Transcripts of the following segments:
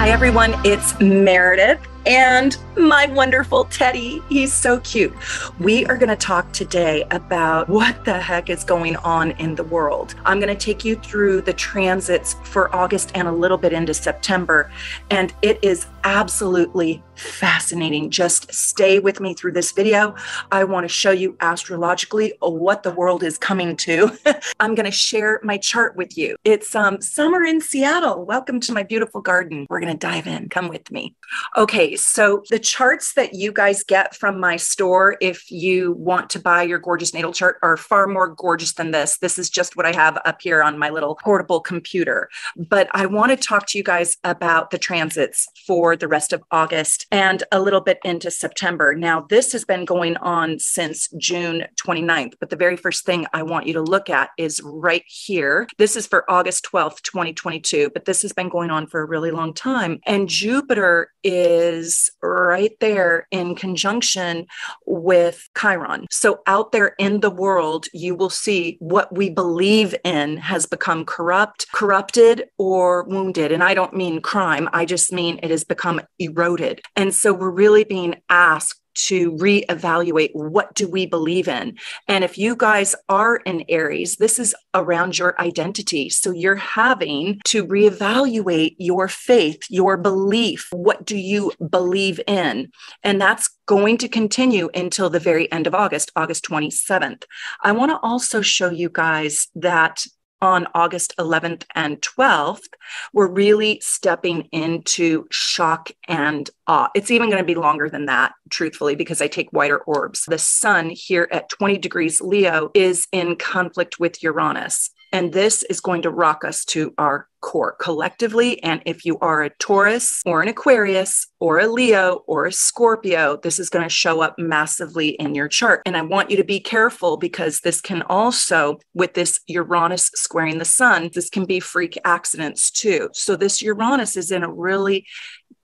Hi, everyone. It's Meredith and my wonderful Teddy. He's so cute. We are going to talk today about what the heck is going on in the world. I'm going to take you through the transits for August and a little bit into September, and it is absolutely fascinating. Just stay with me through this video. I want to show you astrologically what the world is coming to. I'm going to share my chart with you. It's summer in Seattle. Welcome to my beautiful garden. We're going to dive in. Come with me. Okay, so the charts that you guys get from my store, if you want to buy your gorgeous natal chart, are far more gorgeous than this. This is just what I have up here on my little portable computer. But I want to talk to you guys about the transits for the rest of August and a little bit into September. Now, this has been going on since June 29th, but the very first thing I want you to look at is right here. This is for August 12th, 2022, but this has been going on for a really long time. And Jupiter is right there in conjunction with Chiron. So out there in the world, you will see what we believe in has become corrupted, or wounded. And I don't mean crime. I just mean it has become eroded. And so we're really being asked to reevaluate, what do we believe in? And if you guys are in Aries, this is around your identity. So you're having to reevaluate your faith, your belief. What do you believe in? And that's going to continue until the very end of August, August 27th. I want to also show you guys that on August 11th and 12th, we're really stepping into shock and awe. It's even going to be longer than that, truthfully, because I take wider orbs. The sun here at 20 degrees Leo is in conflict with Uranus. And this is going to rock us to our core collectively. And if you are a Taurus or an Aquarius or a Leo or a Scorpio, this is going to show up massively in your chart. And I want you to be careful, because this can also, with this Uranus squaring the sun, this can be freak accidents too. So this Uranus is in a really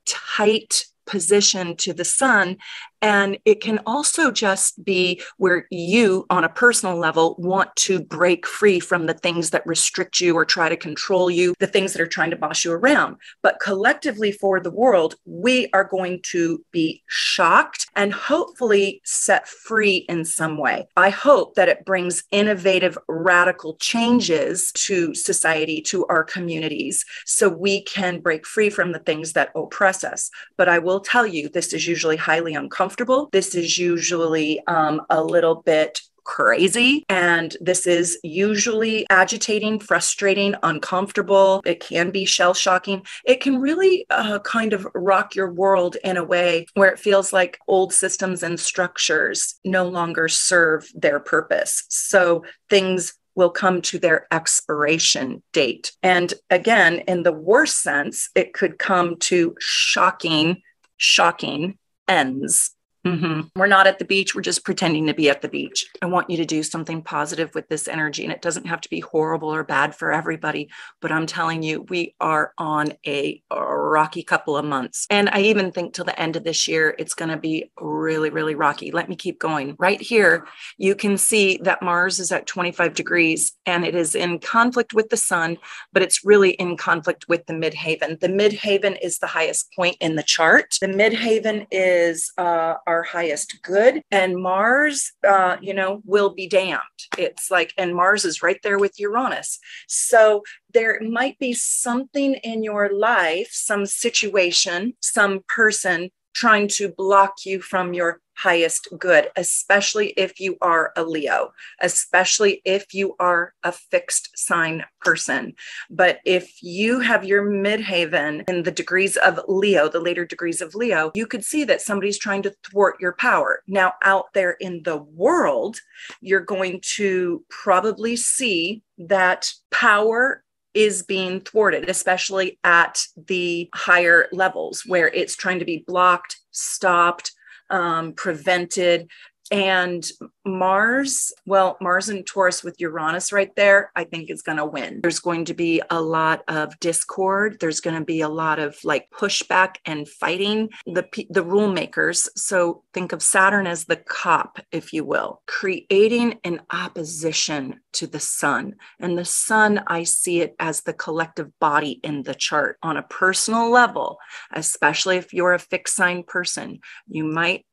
tight position to the sun. And it can also just be where you, on a personal level, want to break free from the things that restrict you or try to control you, the things that are trying to boss you around. But collectively for the world, we are going to be shocked and hopefully set free in some way. I hope that it brings innovative, radical changes to society, to our communities, so we can break free from the things that oppress us. But I will tell you, this is usually highly uncomfortable. This is usually a little bit crazy, and this is usually agitating, frustrating, uncomfortable. It can be shell-shocking. It can really kind of rock your world in a way where it feels like old systems and structures no longer serve their purpose. So things will come to their expiration date. And again, in the worst sense, it could come to shocking ends. We're not at the beach. We're just pretending to be at the beach. I want you to do something positive with this energy, and it doesn't have to be horrible or bad for everybody, but I'm telling you, we are on a rocky couple of months. And I even think till the end of this year, it's going to be really, really rocky. Let me keep going. Right here, you can see that Mars is at 25 degrees and it is in conflict with the sun, but it's really in conflict with the midhaven. The midhaven is the highest point in the chart. The midhaven is our highest good, and Mars, will be damned. It's like, and Mars is right there with Uranus. So there might be something in your life, some situation, some person trying to block you from your highest good, especially if you are a Leo, especially if you are a fixed sign person. But if you have your midhaven in the degrees of Leo, the later degrees of Leo, you could see that somebody's trying to thwart your power. Now, out there in the world, you're going to probably see that power is being thwarted, especially at the higher levels where it's trying to be blocked, stopped, prevented, And Mars, well, Mars in Taurus with Uranus right there, I think is going to win. There's going to be a lot of discord. There's going to be a lot of like pushback and fighting the rule makers. So think of Saturn as the cop, if you will, creating an opposition to the sun. And the sun, I see it as the collective body in the chart. On a personal level, especially if you're a fixed sign person, you might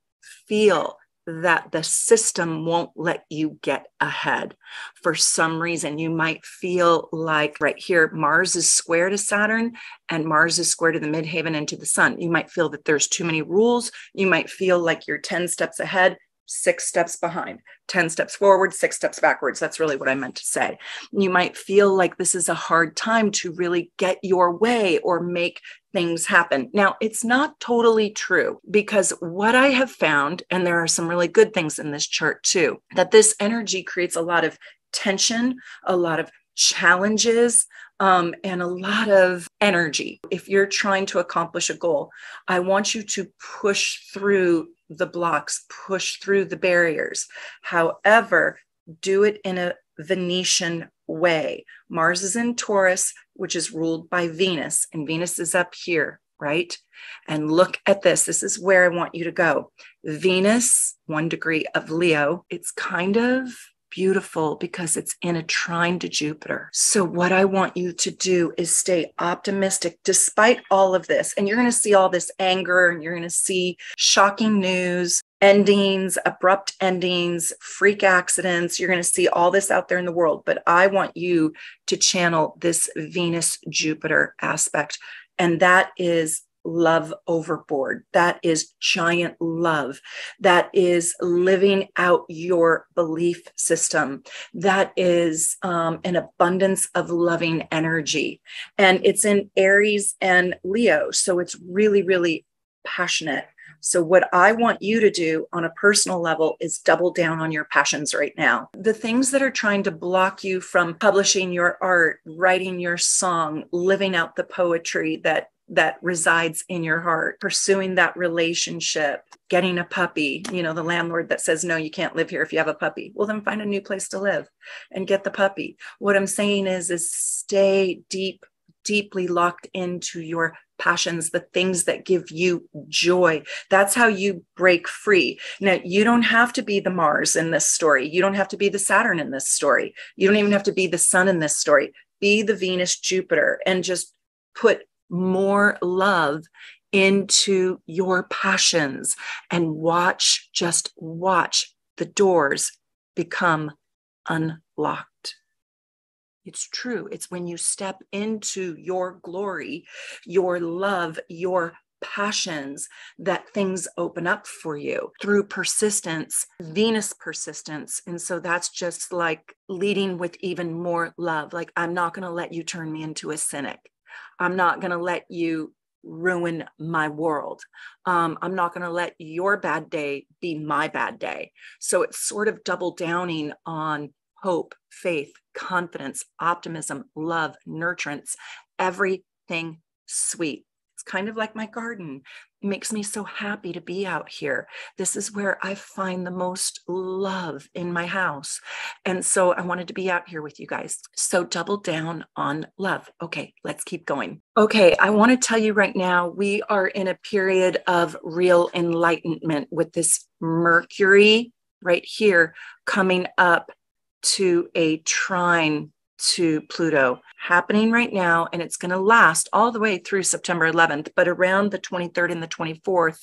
feel that the system won't let you get ahead. For some reason, you might feel like right here, Mars is square to Saturn and Mars is square to the midheaven and to the sun. You might feel that there's too many rules. You might feel like you're 10 steps ahead, 6 steps behind, 10 steps forward, 6 steps backwards. That's really what I meant to say. You might feel like this is a hard time to really get your way or make things happen. Now, it's not totally true, because what I have found, and there are some really good things in this chart too, that this energy creates a lot of tension, a lot of challenges, and a lot of energy. If you're trying to accomplish a goal, I want you to push through the blocks, push through the barriers. However, do it in a Venetian way. Mars is in Taurus, which is ruled by Venus, and Venus is up here, right? And look at this. This is where I want you to go. Venus, 1 degree of Leo. It's kind of beautiful because it's in a trine to Jupiter. So what I want you to do is stay optimistic despite all of this. And you're going to see all this anger, and you're going to see shocking news, endings, abrupt endings, freak accidents. You're going to see all this out there in the world. But I want you to channel this Venus-Jupiter aspect. And that is love overboard. That is giant love. That is living out your belief system. That is an abundance of loving energy. And it's in Aries and Leo. So it's really, really passionate. So what I want you to do on a personal level is double down on your passions right now. The things that are trying to block you from publishing your art, writing your song, living out the poetry that resides in your heart, pursuing that relationship, getting a puppy, the landlord that says, no, you can't live here if you have a puppy. Well, then find a new place to live and get the puppy. What I'm saying is stay deeply locked into your passions, the things that give you joy. That's how you break free. Now, you don't have to be the Mars in this story. You don't have to be the Saturn in this story. You don't even have to be the Sun in this story. Be the Venus, Jupiter, and just put more love into your passions and just watch the doors become unlocked. It's true. It's when you step into your glory, your love, your passions, that things open up for you through persistence, Venus persistence. And so that's just like leading with even more love. Like, I'm not going to let you turn me into a cynic. I'm not going to let you ruin my world. I'm not going to let your bad day be my bad day. So it's sort of double downing on hope, faith, confidence, optimism, love, nurturance, everything sweet. It's kind of like my garden. It makes me so happy to be out here. This is where I find the most love in my house. And so I wanted to be out here with you guys. So double down on love. Okay, let's keep going. Okay, I want to tell you right now, we are in a period of real enlightenment with this Mercury right here coming up to a trine to Pluto happening right now, and it's going to last all the way through September 11th, but around the 23rd and the 24th,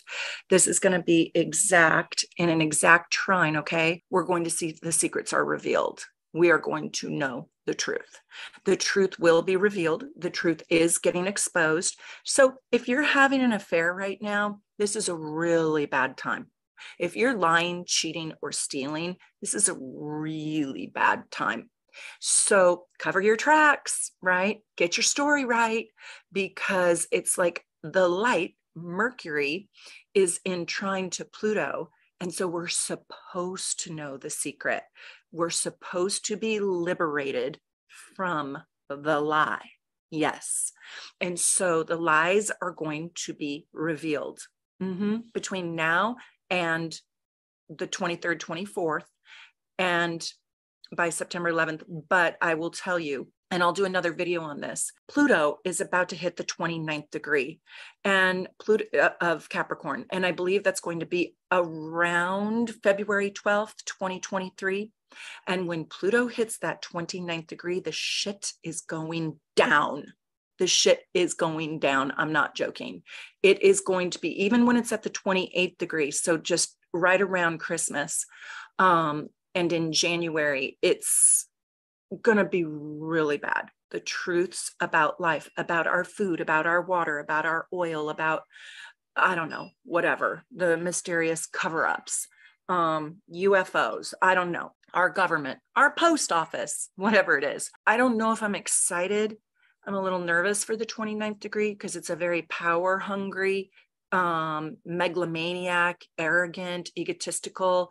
this is going to be exact in an exact trine, okay? We're going to see the secrets are revealed. We are going to know the truth. The truth will be revealed. The truth is getting exposed. So if you're having an affair right now, this is a really bad time. If you're lying, cheating, or stealing, this is a really bad time. So cover your tracks, right? Get your story right, because it's like the light, Mercury, is in trine to Pluto. And so we're supposed to know the secret. We're supposed to be liberated from the lie. Yes. And so the lies are going to be revealed between now and the 23rd, 24th, and by September 11th. But I will tell you, and I'll do another video on this, Pluto is about to hit the 29th degree and Pluto of Capricorn. And I believe that's going to be around February 12th, 2023. And when Pluto hits that 29th degree, the shit is going down. The shit is going down. I'm not joking. It is going to be, even when it's at the 28th degree, so just right around Christmas, and in January, it's going to be really bad. The truths about life, about our food, about our water, about our oil, about, I don't know, whatever, the mysterious cover-ups, UFOs, I don't know, our government, our post office, whatever it is. I don't know if I'm excited. I'm a little nervous for the 29th degree because it's a very power hungry, megalomaniac, arrogant, egotistical,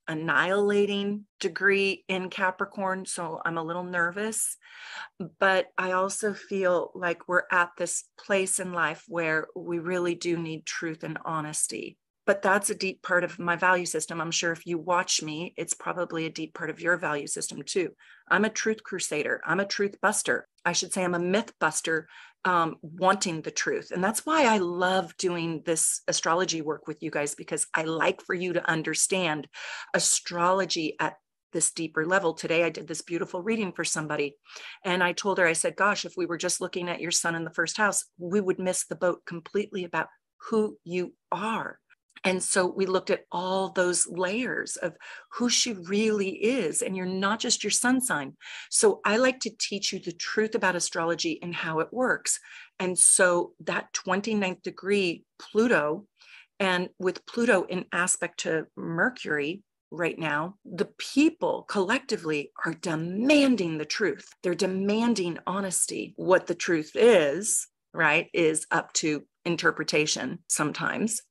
annihilating degree in Capricorn. So I'm a little nervous, but I also feel like we're at this place in life where we really do need truth and honesty. But that's a deep part of my value system. I'm sure if you watch me, it's probably a deep part of your value system too. I'm a truth crusader. I'm a truth buster. I should say I'm a myth buster, wanting the truth. And that's why I love doing this astrology work with you guys, because I like for you to understand astrology at this deeper level. Today, I did this beautiful reading for somebody. And I told her, I said, gosh, if we were just looking at your sun in the first house, we would miss the boat completely about who you are. And so we looked at all those layers of who she really is. And you're not just your sun sign. So I like to teach you the truth about astrology and how it works. And so that 29th degree Pluto, and with Pluto in aspect to Mercury right now, the people collectively are demanding the truth. They're demanding honesty. What the truth is, right, is up to interpretation sometimes.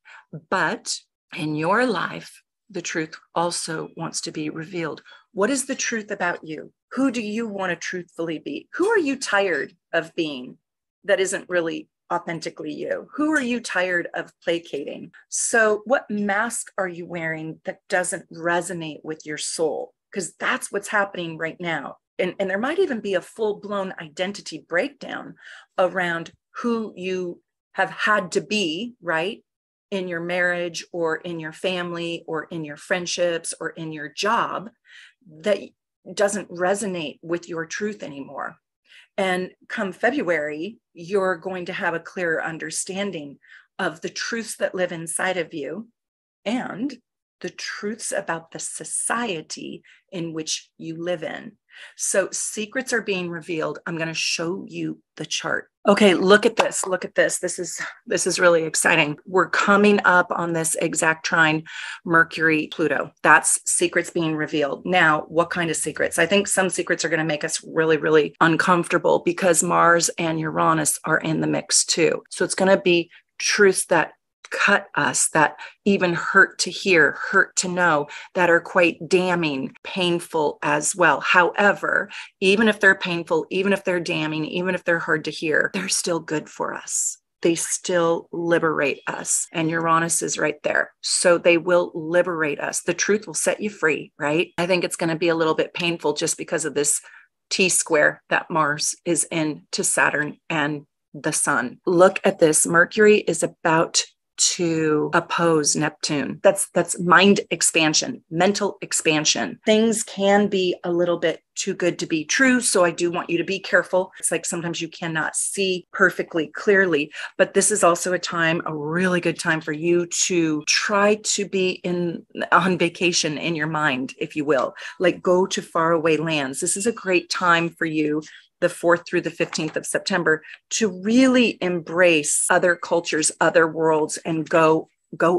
But in your life, the truth also wants to be revealed. What is the truth about you? Who do you want to truthfully be? Who are you tired of being that isn't really authentically you? Who are you tired of placating? So what mask are you wearing that doesn't resonate with your soul? Because that's what's happening right now. And there might even be a full-blown identity breakdown around who you have had to be, right? In your marriage or in your family or in your friendships or in your job that doesn't resonate with your truth anymore. And come February, you're going to have a clearer understanding of the truths that live inside of you and the truths about the society in which you live in. So secrets are being revealed. I'm going to show you the chart. Okay, look at this. Look at this. This is really exciting. We're coming up on this exact trine, Mercury, Pluto. That's secrets being revealed. Now, what kind of secrets? I think some secrets are going to make us really, really uncomfortable because Mars and Uranus are in the mix too. So it's going to be truths that cut us, that even hurt to hear, hurt to know, that are quite damning, painful as well. However, even if they're painful, even if they're damning, even if they're hard to hear, they're still good for us. They still liberate us. And Uranus is right there. So they will liberate us. The truth will set you free, right? I think it's going to be a little bit painful just because of this T-square that Mars is in to Saturn and the sun. Look at this. Mercury is about to oppose Neptune. That's mind expansion, mental expansion. Things can be a little bit too good to be true. So I do want you to be careful. It's like sometimes you cannot see perfectly clearly, but this is also a really good time for you to try to be on vacation in your mind, if you will, like go to faraway lands. This is a great time for you, the 4th through the 15th of September, to really embrace other cultures, other worlds, and go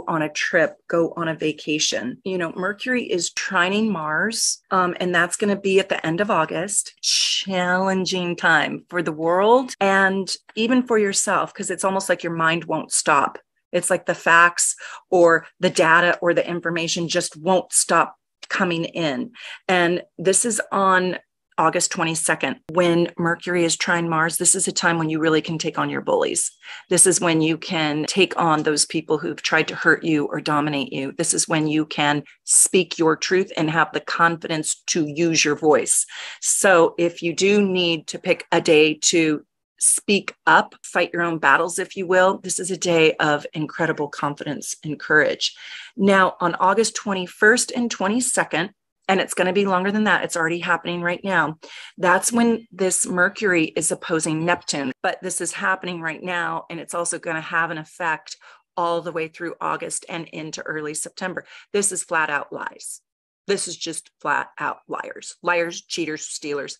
on a trip, go on a vacation. You know, Mercury is trining Mars, and that's going to be at the end of August. Challenging time for the world and even for yourself, because it's almost like your mind won't stop. It's like the facts or the data or the information just won't stop coming in. And this is on August 22nd, when Mercury is trine Mars, this is a time when you really can take on your bullies. This is when you can take on those people who've tried to hurt you or dominate you. This is when you can speak your truth and have the confidence to use your voice. So if you do need to pick a day to speak up, fight your own battles, if you will, this is a day of incredible confidence and courage. Now, on August 21st and 22nd, and it's going to be longer than that. It's already happening right now. That's when this Mercury is opposing Neptune, but this is happening right now. And it's also going to have an effect all the way through August and into early September. This is flat out lies. This is just flat out liars, cheaters, stealers.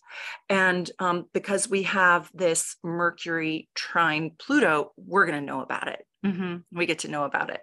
And because we have this Mercury trine Pluto, we're going to know about it. We get to know about it.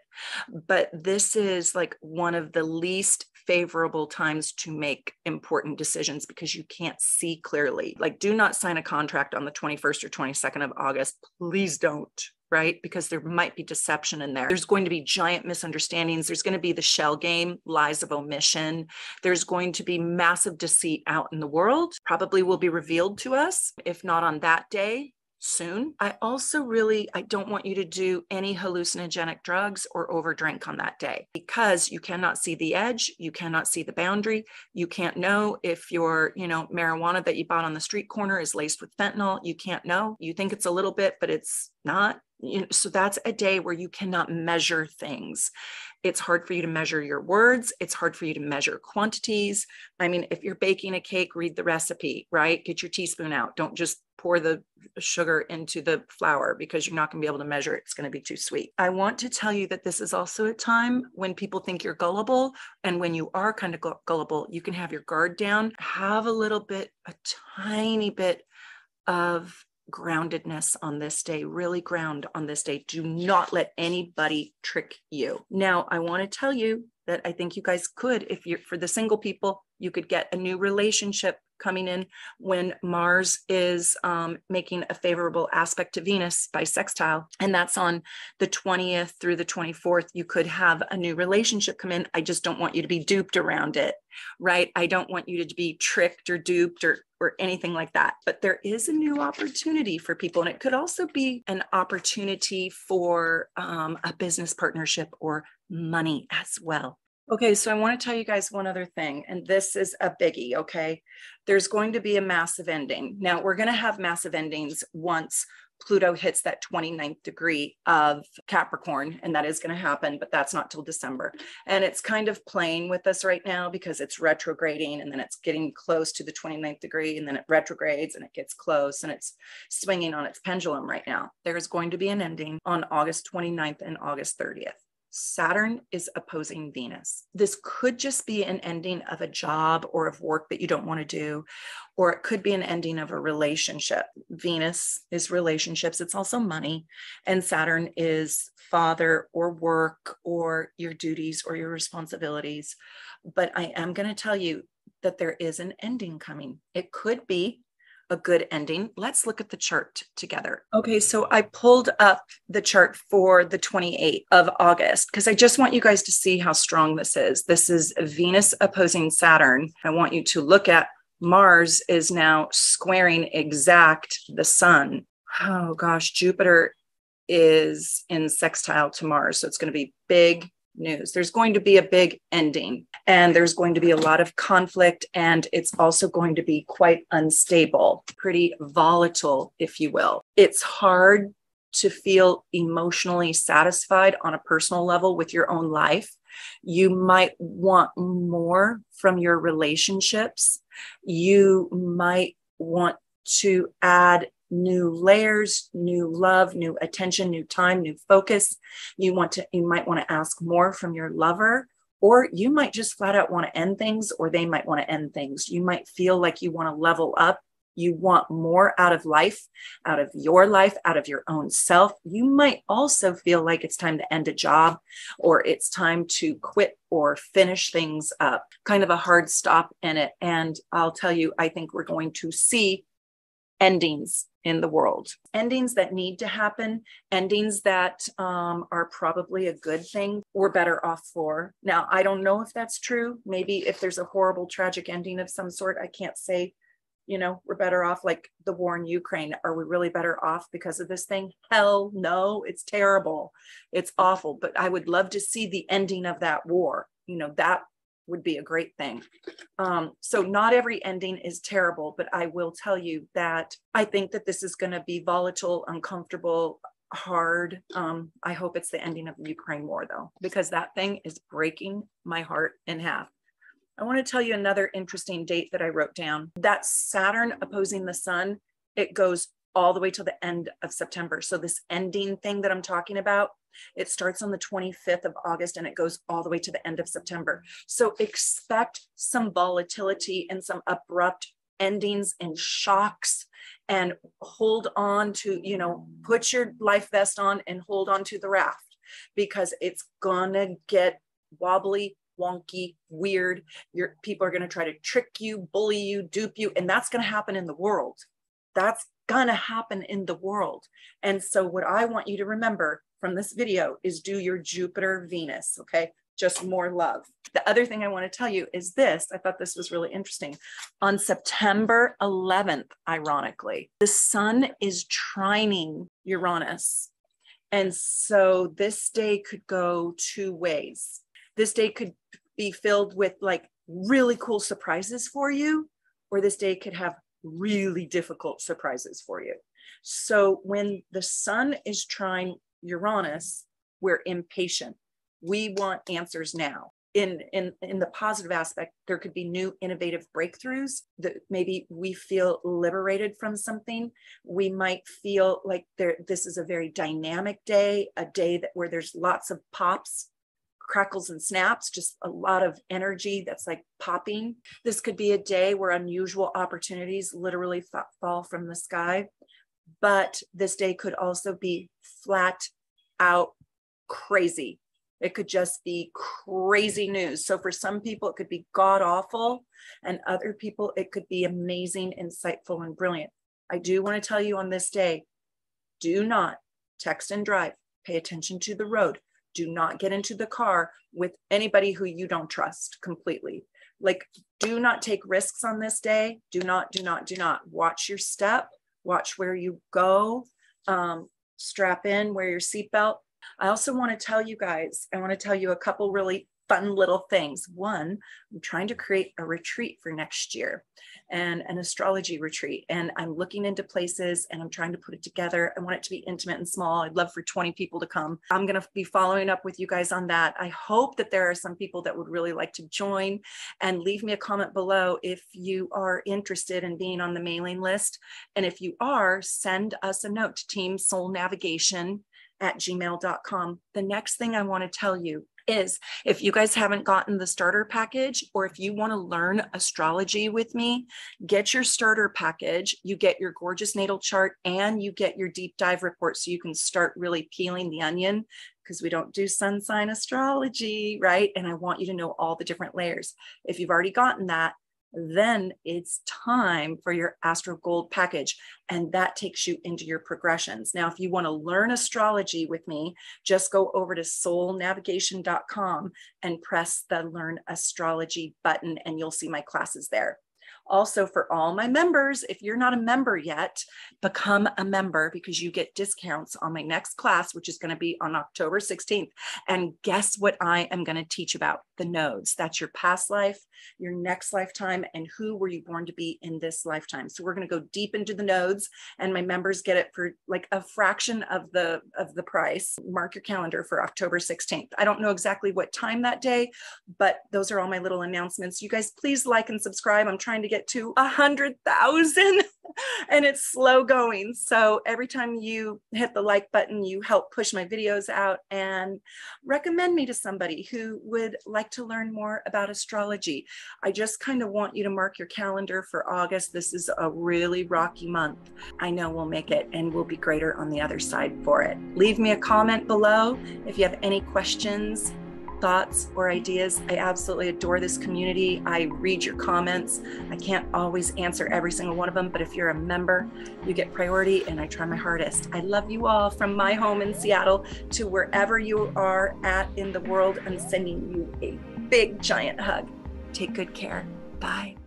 But this is like one of the least favorable times to make important decisions because you can't see clearly. Like, do not sign a contract on the 21st or 22nd of August. Please don't. Right? Because there might be deception in there. There's going to be giant misunderstandings. There's going to be the shell game, lies of omission. There's going to be massive deceit out in the world, probably will be revealed to us, if not on that day, soon. I don't want you to do any hallucinogenic drugs or overdrink on that day because you cannot see the edge. You cannot see the boundary. You can't know if your, marijuana that you bought on the street corner is laced with fentanyl. You can't know. You think it's a little bit, but it's not. So that's a day where you cannot measure things. It's hard for you to measure your words. It's hard for you to measure quantities. I mean, if you're baking a cake, read the recipe, right? Get your teaspoon out. Don't just pour the sugar into the flour because you're not going to be able to measure it. It's going to be too sweet. I want to tell you that this is also a time when people think you're gullible. And when you are kind of gullible, you can have your guard down, have a tiny bit of groundedness on this day, really ground on this day. Do not let anybody trick you. Now, I want to tell you that I think you guys could, if you're for the single people, you could get a new relationship coming in when Mars is making a favorable aspect to Venus by sextile. And that's on the 20th through the 24th. You could have a new relationship come in. I just don't want you to be duped around it, right? I don't want you to be tricked or duped or anything like that. But there is a new opportunity for people. And it could also be an opportunity for a business partnership or money as well. Okay, so I want to tell you guys one other thing, and this is a biggie, okay? There's going to be a massive ending. Now, we're going to have massive endings once Pluto hits that 29th degree of Capricorn, and that is going to happen, but that's not till December. And it's kind of playing with us right now because it's retrograding, and then it's getting close to the 29th degree, and then it retrogrades, and it gets close, and it's swinging on its pendulum right now. There's going to be an ending on August 29th and August 30th. Saturn is opposing Venus. This could just be an ending of a job or of work that you don't want to do, or it could be an ending of a relationship. Venus is relationships. It's also money. And Saturn is father or work or your duties or your responsibilities. But I am going to tell you that there is an ending coming. It could be a good ending. Let's look at the chart together. Okay, so I pulled up the chart for the 28th of August because I just want you guys to see how strong this is. This is Venus opposing Saturn. I want you to look at Mars is now squaring exact the sun. Oh gosh, Jupiter is in sextile to Mars. So it's going to be big news. There's going to be a big ending and there's going to be a lot of conflict, and it's also going to be quite unstable, pretty volatile, if you will. It's hard to feel emotionally satisfied on a personal level with your own life. You might want more from your relationships. You might want to add new layers, new love, new attention, new time, new focus. You might want to ask more from your lover, or you might just flat out want to end things, or they might want to end things. You might feel like you want to level up. You want more out of life, out of your life, out of your own self. You might also feel like it's time to end a job, or it's time to quit or finish things up, kind of a hard stop in it. And I'll tell you, I think we're going to see endings in the world, endings that need to happen, endings that are probably a good thing we're better off for. Now, I don't know if that's true. Maybe if there's a horrible, tragic ending of some sort, I can't say You know, we're better off like the war in Ukraine. Are we really better off because of this thing? Hell no, it's terrible. It's awful. But I would love to see the ending of that war. You know, that would be a great thing. So not every ending is terrible, but I will tell you that I think that this is going to be volatile, uncomfortable, hard. I hope it's the ending of the Ukraine war though, because that thing is breaking my heart in half. I want to tell you another interesting date that I wrote down. That Saturn opposing the sun, it goes all the way till the end of September. So this ending thing that I'm talking about, it starts on the 25th of August and it goes all the way to the end of September. So expect some volatility and some abrupt endings and shocks, and hold on to, you know, put your life vest on and hold on to the raft, because it's gonna get wobbly, wonky, weird. Your people are going to try to trick you, bully you, dupe you, and that's going to happen in the world. That's going to happen in the world. And so what I want you to remember from this video is do your Jupiter Venus, okay? Just more love. The other thing I want to tell you is this. I thought this was really interesting. On September 11th, ironically, the sun is trining Uranus. And so this day could go two ways. This day could be filled with like really cool surprises for you, or this day could have really difficult surprises for you. So when the sun is trine Uranus, we're impatient. We want answers now. In the positive aspect, there could be new innovative breakthroughs that maybe we feel liberated from something. We might feel like this is a very dynamic day, a day that where there's lots of pops, crackles and snaps, just a lot of energy that's like popping. This could be a day where unusual opportunities literally fall from the sky. But this day could also be flat out crazy. It could just be crazy news. So for some people, it could be god awful, and other people, it could be amazing, insightful, and brilliant. I do want to tell you on this day, do not text and drive. Pay attention to the road. Do not get into the car with anybody who you don't trust completely. Like, do not take risks on this day. Do not. Watch your step. Watch where you go. Strap in, wear your seatbelt. I also want to tell you guys, I want to tell you a couple really fun little things. One, I'm trying to create a retreat for next year, and an astrology retreat. And I'm looking into places and I'm trying to put it together. I want it to be intimate and small. I'd love for 20 people to come. I'm going to be following up with you guys on that. I hope that there are some people that would really like to join, and leave me a comment below if you are interested in being on the mailing list. And if you are, send us a note to teamsoulnavigation@gmail.com. The next thing I want to tell you is, if you guys haven't gotten the starter package, or if you want to learn astrology with me, get your starter package. You get your gorgeous natal chart and you get your deep dive report, so you can start really peeling the onion, because we don't do sun sign astrology, right? And I want you to know all the different layers. If you've already gotten that, then it's time for your Astro Gold package, and that takes you into your progressions. Now, if you want to learn astrology with me, just go over to soulnavigation.com and press the Learn Astrology button, and you'll see my classes there. Also, for all my members, if you're not a member yet, become a member, because you get discounts on my next class, which is going to be on October 16th. And guess what I am going to teach about? The nodes. That's your past life, your next lifetime, and who were you born to be in this lifetime. So we're going to go deep into the nodes, and my members get it for like a fraction of the price. Mark your calendar for October 16th. I don't know exactly what time that day, but those are all my little announcements. You guys, please like and subscribe. I'm trying to get to 100,000 and it's slow going. So every time you hit the like button, you help push my videos out, and recommend me to somebody who would like to learn more about astrology. I just kind of want you to mark your calendar for August. This is a really rocky month. I know we'll make it, and we'll be greater on the other side for it. Leave me a comment below if you have any questions, thoughts, or ideas. I absolutely adore this community. I read your comments. I can't always answer every single one of them, but if you're a member, you get priority, and I try my hardest. I love you all, from my home in Seattle to wherever you are at in the world. I'm sending you a big giant hug. Take good care. Bye.